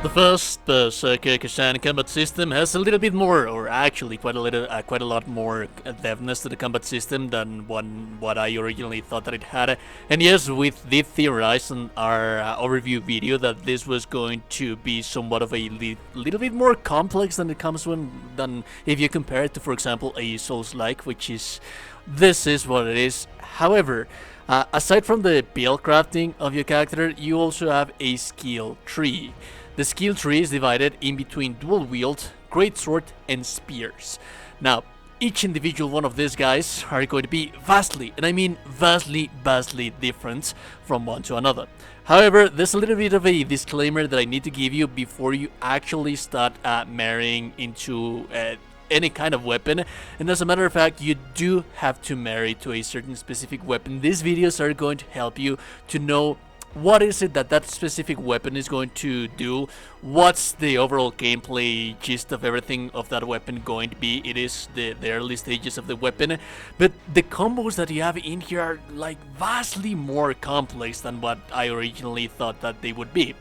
The first Berserker Khazan combat system has a little bit more, or actually quite a lot more depthness to the combat system than what I originally thought that it had. And yes, we did theorize in our overview video that this was going to be somewhat of a little bit more complex than it comes than if you compare it to, for example, a Souls-like, which is this is what it is. However, aside from the build crafting of your character, you also have a skill tree. The skill tree is divided in between dual wield, greatsword, and spears. Now, each individual one of these guys are going to be vastly, and I mean vastly different from one to another. However, there's a little bit of a disclaimer that I need to give you before you actually start marrying into any kind of weapon. And as a matter of fact, you do have to marry to a certain specific weapon. These videos are going to help you to know what is it that specific weapon is going to do, what's the overall gameplay gist of everything of that weapon going to be. It is the early stages of the weapon, but the combos that you have in here are like vastly more complex than what I originally thought that they would be.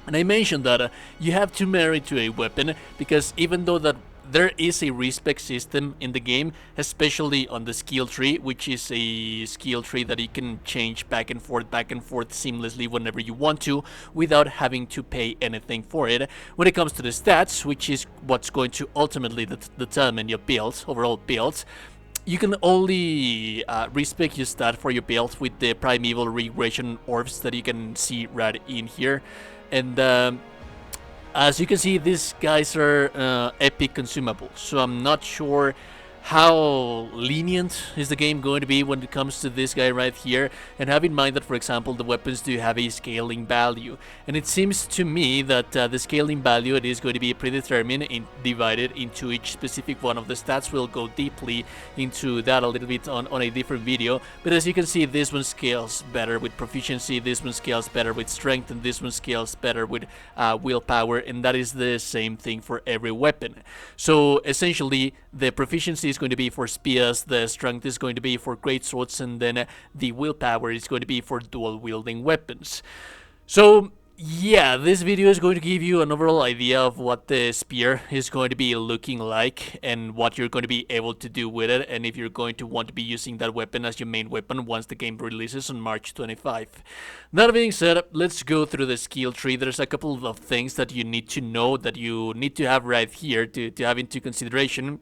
And I mentioned that you have to marry to a weapon because even though that there is a respec system in the game, especially on the skill tree, which is a skill tree that you can change back and forth seamlessly whenever you want to without having to pay anything for it. When it comes to the stats, which is what's going to ultimately determine your build, overall build, you can only respec your stat for your build with the primeval regression orbs that you can see right in here. And as you can see, these guys are epic consumables, so I'm not sure how lenient is the game going to be when it comes to this guy right here. And have in mind that, for example, the weapons do have a scaling value, and it seems to me that the scaling value, it is going to be predetermined and divided into each specific one of the stats. We'll go deeply into that a little bit on a different video, but as you can see, this one scales better with proficiency, this one scales better with strength, and this one scales better with willpower, and that is the same thing for every weapon. So essentially, the proficiency is going to be for spears, the strength is going to be for greatswords, and then the willpower is going to be for dual wielding weapons. So yeah, this video is going to give you an overall idea of what the spear is going to be looking like and what you're going to be able to do with it, and if you're going to want to be using that weapon as your main weapon once the game releases on March 25. That being said, let's go through the skill tree. There's a couple of things that you need to know, that you need to have right here to have into consideration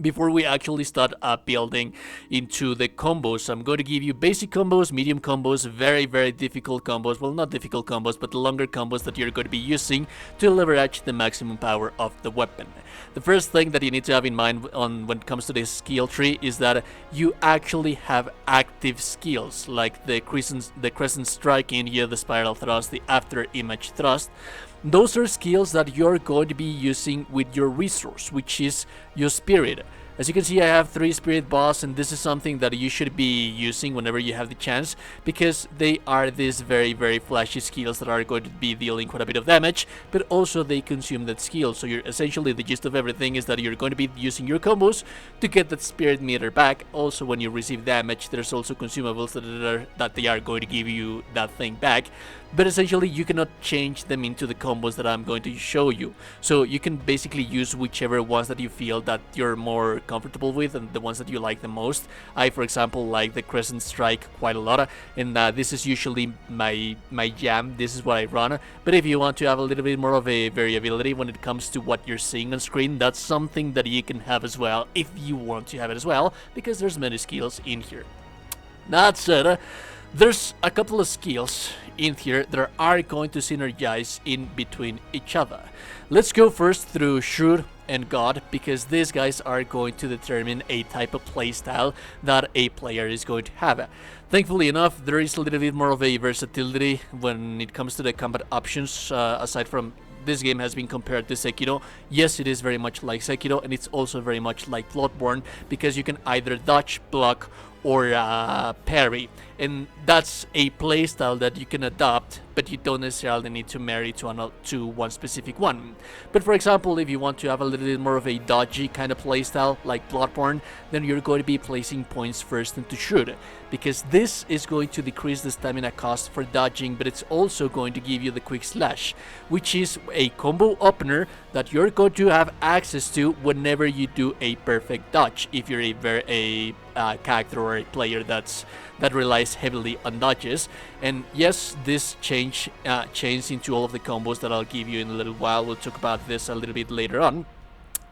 before we actually start building into the combos. I'm going to give you basic combos, medium combos, very difficult combos, well, not difficult combos, but longer combos that you're going to be using to leverage the maximum power of the weapon. The first thing that you need to have in mind when it comes to this skill tree is that you actually have active skills like the crescent strike in here, the spiral thrust, the after image thrust. Those are skills that you're going to be using with your resource, which is your spirit. As you can see, I have 3 spirit balls, and this is something that you should be using whenever you have the chance, because they are these very flashy skills that are going to be dealing quite a bit of damage, but also they consume that skill. So you're essentially, the gist of everything is that you're going to be using your combos to get that spirit meter back. Also, when you receive damage, there's also consumables that they are going to give you that thing back. But essentially, you cannot change them into the combos that I'm going to show you. So you can basically use whichever ones that you feel that you're more comfortable with and the ones that you like the most. I, for example, like the crescent strike quite a lot, and this is usually my jam. This is what I run. But if you want to have a little bit more of a variability when it comes to what you're seeing on screen, that's something that you can have as well if you want to have it as well, because there's many skills in here. That said, there's a couple of skills in here that are going to synergize in between each other. Let's go first through Shrewd and God, because these guys are going to determine a type of playstyle that a player is going to have. Thankfully enough, there is a little bit more of a versatility when it comes to the combat options, aside from this game has been compared to Sekiro. Yes, it is very much like Sekiro, and it's also very much like Bloodborne, because you can either dodge, block, or parry, and that's a playstyle that you can adopt, but you don't necessarily need to marry to one specific one. But for example, if you want to have a little bit more of a dodgy kind of playstyle like Bloodborne, then you're going to be placing points first into shoot, because this is going to decrease the stamina cost for dodging, but it's also going to give you the quick slash, which is a combo opener that you're going to have access to whenever you do a perfect dodge, if you're a character or a player that relies heavily on dodges. And yes, this changes into all of the combos that I'll give you in a little while. We'll talk about this a little bit later on.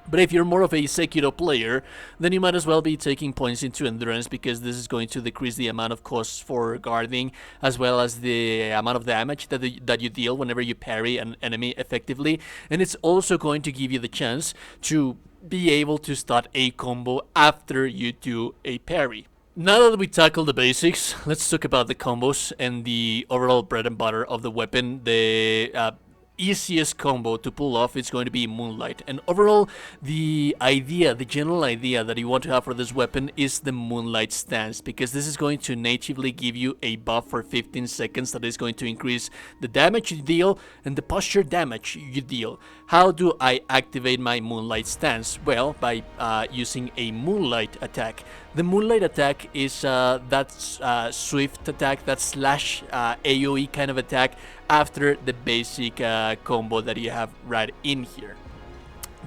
But if you're more of a Sekiro player, then you might as well be taking points into endurance, because this is going to decrease the amount of costs for guarding, as well as the amount of damage that you deal whenever you parry an enemy effectively. And it's also going to give you the chance to be able to start a combo after you do a parry. Now that we tackled the basics, let's talk about the combos and the overall bread and butter of the weapon. The easiest combo to pull off is going to be Moonlight, and overall the general idea that you want to have for this weapon is the Moonlight stance, because this is going to natively give you a buff for 15 seconds that is going to increase the damage you deal and the posture damage you deal. How do I activate my Moonlight stance? Well, by using a Moonlight attack. The Moonlight attack is that swift attack, that slash AoE kind of attack after the basic combo that you have right in here.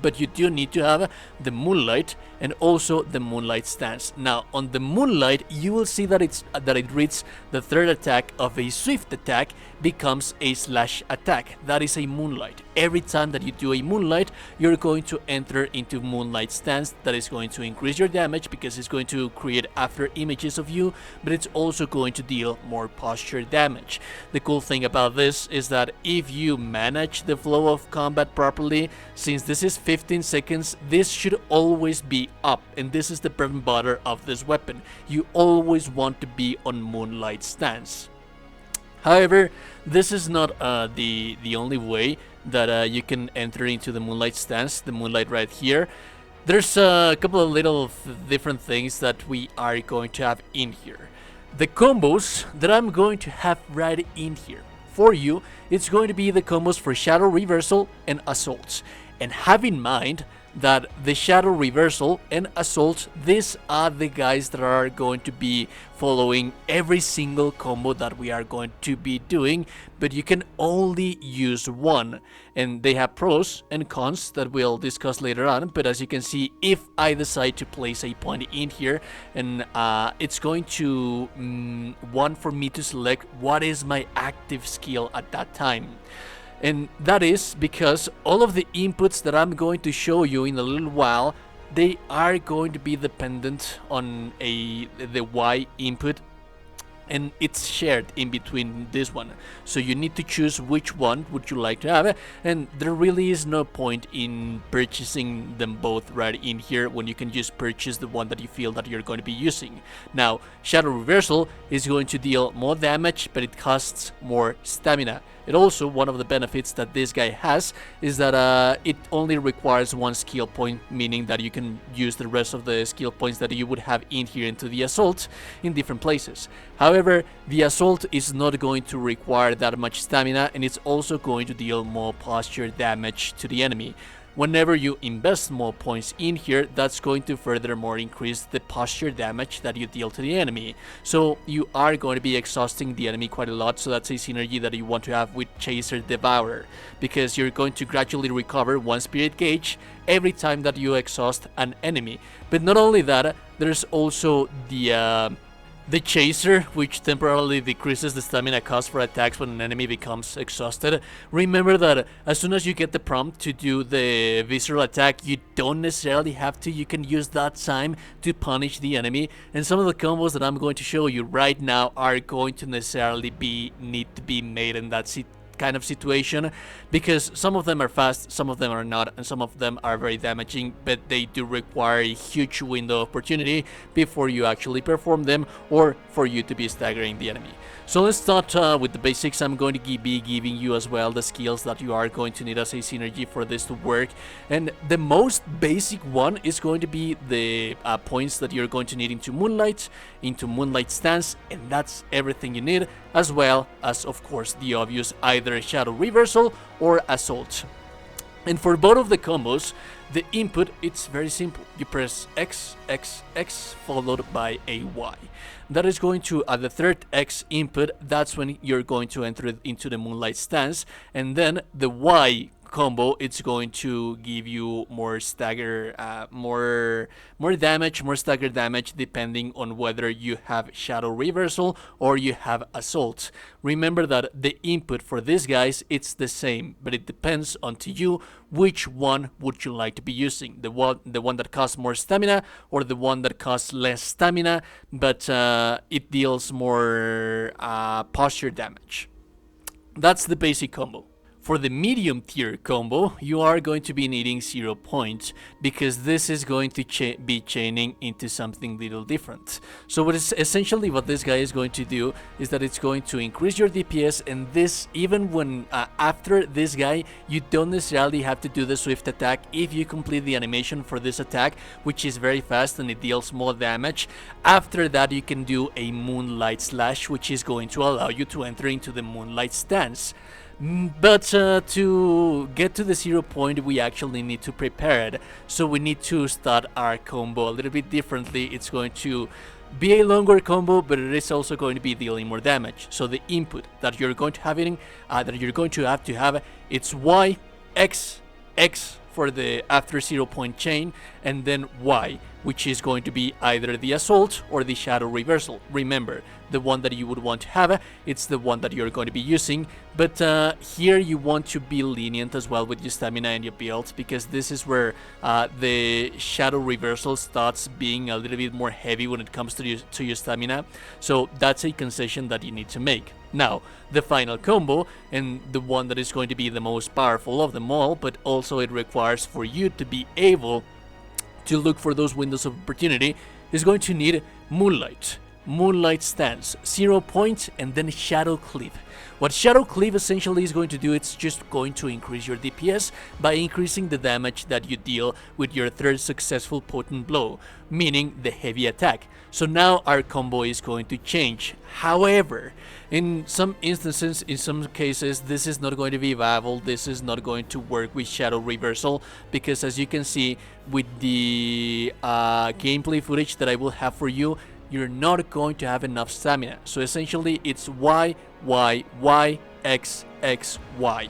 But you do need to have the Moonlight and also the Moonlight stance. Now on the Moonlight, you will see that it reads the third attack of a swift attack becomes a slash attack. That is a Moonlight. Every time that you do a Moonlight, you're going to enter into Moonlight stance. That is going to increase your damage because it's going to create after images of you, but it's also going to deal more posture damage. The cool thing about this is that if you manage the flow of combat properly, since this is 15 seconds, this should always be up, and this is the bread and butter of this weapon. You always want to be on Moonlight stance. However, this is not the only way that you can enter into the Moonlight stance, the Moonlight right here. There's a couple of little different things that we are going to have in here. The combos that I'm going to have right in here for you, it's going to be the combos for Shadow Reversal and Assaults. And have in mind that the Shadow Reversal and Assault, these are the guys that are going to be following every single combo that we are going to be doing, but you can only use one, and they have pros and cons that we'll discuss later on. But as you can see, if I decide to place a point in here, and it's going to want for me to select what is my active skill at that time. And that is because all of the inputs that I'm going to show you in a little while, they are going to be dependent on the Y input, and it's shared in between this one. So you need to choose which one would you like to have, and there really is no point in purchasing them both right in here when you can just purchase the one that you feel that you're going to be using. Now, Shadow Reversal is going to deal more damage, but it costs more stamina. It also, one of the benefits that this guy has is that it only requires one skill point, meaning that you can use the rest of the skill points that you would have in here into the Assault in different places. However, the Assault is not going to require that much stamina, and it's also going to deal more posture damage to the enemy. Whenever you invest more points in here, that's going to furthermore increase the posture damage that you deal to the enemy. So you are going to be exhausting the enemy quite a lot, so that's a synergy that you want to have with Chaser Devourer, because you're going to gradually recover one spirit gauge every time that you exhaust an enemy. But not only that, there's also the Chaser, which temporarily decreases the stamina cost for attacks when an enemy becomes exhausted. Remember that as soon as you get the prompt to do the visceral attack, you don't necessarily have to. You can use that time to punish the enemy. And some of the combos that I'm going to show you right now are going to necessarily need to be made in that kind of situation, because some of them are fast, some of them are not, and some of them are very damaging, but they do require a huge window of opportunity before you actually perform them, or for you to be staggering the enemy. So let's start with the basics. I'm going to be giving you as well the skills that you are going to need as a synergy for this to work. And the most basic one is going to be the points that you're going to need into Moonlight Stance, and that's everything you need, as well as, of course, the obvious either Shadow Reversal or Assault. And for both of the combos, the input, it's very simple. You press X, X, X, followed by a Y. That is going to, at the third X input, that's when you're going to enter into the Moonlight Stance. And then the Y combo, it's going to give you more stagger, more damage, more stagger damage, depending on whether you have Shadow Reversal or you have Assault. Remember that the input for these guys, it's the same, but it depends on to you which one would you like to be using. The one that costs more stamina or the one that costs less stamina, but it deals more posture damage. That's the basic combo. For the medium tier combo, you are going to be needing 0 points because this is going to be chaining into something little different. So essentially what this guy is going to do is that it's going to increase your DPS, and this even when after this guy, you don't necessarily have to do the swift attack if you complete the animation for this attack, which is very fast and it deals more damage. After that, you can do a Moonlight Slash, which is going to allow you to enter into the Moonlight Stance. But to get to the 0 point, we actually need to prepare it. So we need to start our combo a little bit differently. It's going to be a longer combo, but it is also going to be dealing more damage. So the input that you're going to have it's Y, X, X for the after 0 point chain, and then Y, which is going to be either the Assault or the Shadow Reversal. Remember, the one that you would want to have, it's the one that you're going to be using, but here you want to be lenient as well with your stamina and your build, because this is where the Shadow Reversal starts being a little bit more heavy when it comes to your stamina, so that's a concession that you need to make. Now, the final combo, and the one that is going to be the most powerful of them all, but also it requires for you to be able to look for those windows of opportunity, is going to need Moonlight Stance, 0 points, and then Shadow Cleave. What Shadow Cleave essentially is going to do, it's just going to increase your DPS by increasing the damage that you deal with your third successful potent blow, meaning the heavy attack. So now our combo is going to change. However, in some instances, in some cases, this is not going to be viable. This is not going to work with Shadow Reversal, because as you can see with the gameplay footage that I will have for you, you're not going to have enough stamina. So essentially it's Y, Y, Y, X, X, Y.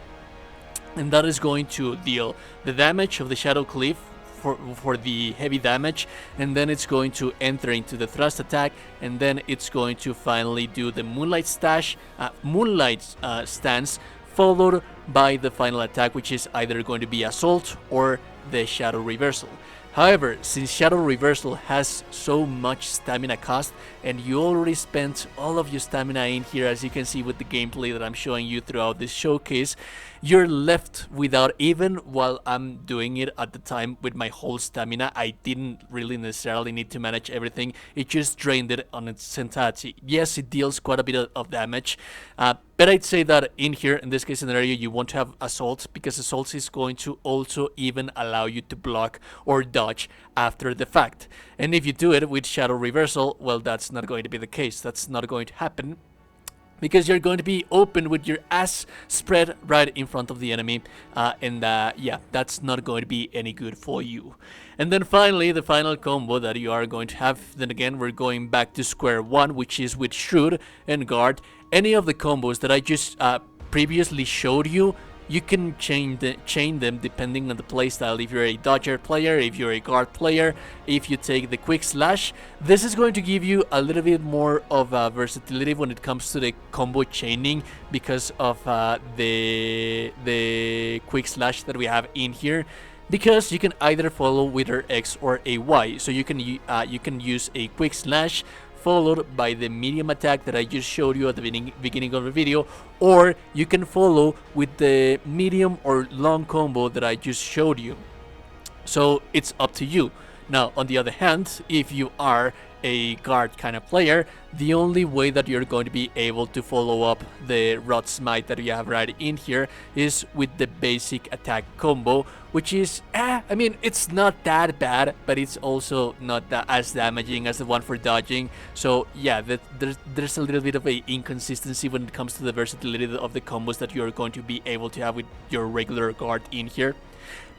And that is going to deal the damage of the Shadow Cleave for the heavy damage, and then it's going to enter into the thrust attack, and then it's going to finally do the Moonlight Stance, followed by the final attack, which is either going to be Assault or the Shadow Reversal. However, since Shadow Reversal has so much stamina cost, and you already spent all of your stamina in here, as you can see with the gameplay that I'm showing you throughout this showcase, you're left without, even while I'm doing it at the time with my whole stamina, I didn't really necessarily need to manage everything, it just drained it on its entirety. Yes, it deals quite a bit of damage, but I'd say that in here, in this case scenario, you want to have Assault, because Assault is going to also even allow you to block or dodge after the fact. And if you do it with Shadow Reversal, well, that's not going to be the case. That's not going to happen, because you're going to be open with your ass spread right in front of the enemy, and yeah, that's not going to be any good for you. And then finally, the final combo that you are going to have, then again, we're going back to square one, which is with Shrewd and Guard. Any of the combos that I just previously showed you, you can chain them depending on the playstyle. If you're a dodger player, if you're a guard player, if you take the quick slash, this is going to give you a little bit more of versatility when it comes to the combo chaining, because of the quick slash that we have in here. Because you can either follow with your X or a Y, so you can use a quick slash followed by the medium attack that I just showed you at the beginning of the video, or you can follow with the medium or long combo that I just showed you. So it's up to you. Now, on the other hand, if you are a guard kind of player, the only way that you're going to be able to follow up the Rod Smite that you have right in here is with the basic attack combo, which is, I mean, it's not that bad, but it's also not that as damaging as the one for dodging. So yeah, there's a little bit of a inconsistency when it comes to the versatility of the combos that you're going to be able to have with your regular guard in here.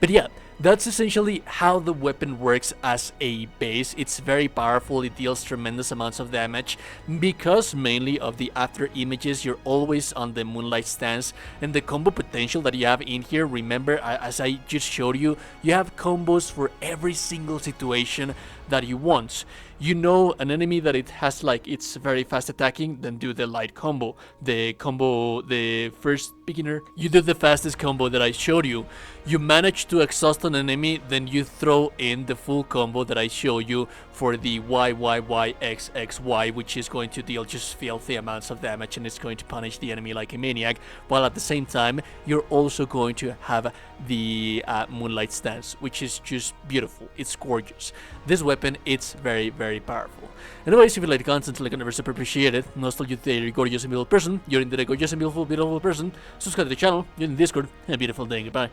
But yeah, that's essentially how the weapon works as a base. It's very powerful, it deals tremendous amounts of damage because mainly of the after images. You're always on the moonlight stance, and the combo potential that you have in here, remember, as I just showed you, you have combos for every single situation that you want. You know an enemy that it has like it's very fast attacking, then do the light combo. The first beginner, you do the fastest combo that I showed you. You manage to exhaust an enemy, then you throw in the full combo that I showed you for the YYYXXY, which is going to deal just filthy amounts of damage and it's going to punish the enemy like a maniac, while at the same time you're also going to have the moonlight stance, which is just beautiful. It's gorgeous. This weapon, it's very, very powerful. Anyways, if you like the content, like and never super appreciate it. Nostalgia, you're a gorgeous and beautiful person. You're indeed a gorgeous and beautiful person. Subscribe to the channel. You're in the Discord. And a beautiful day. Goodbye.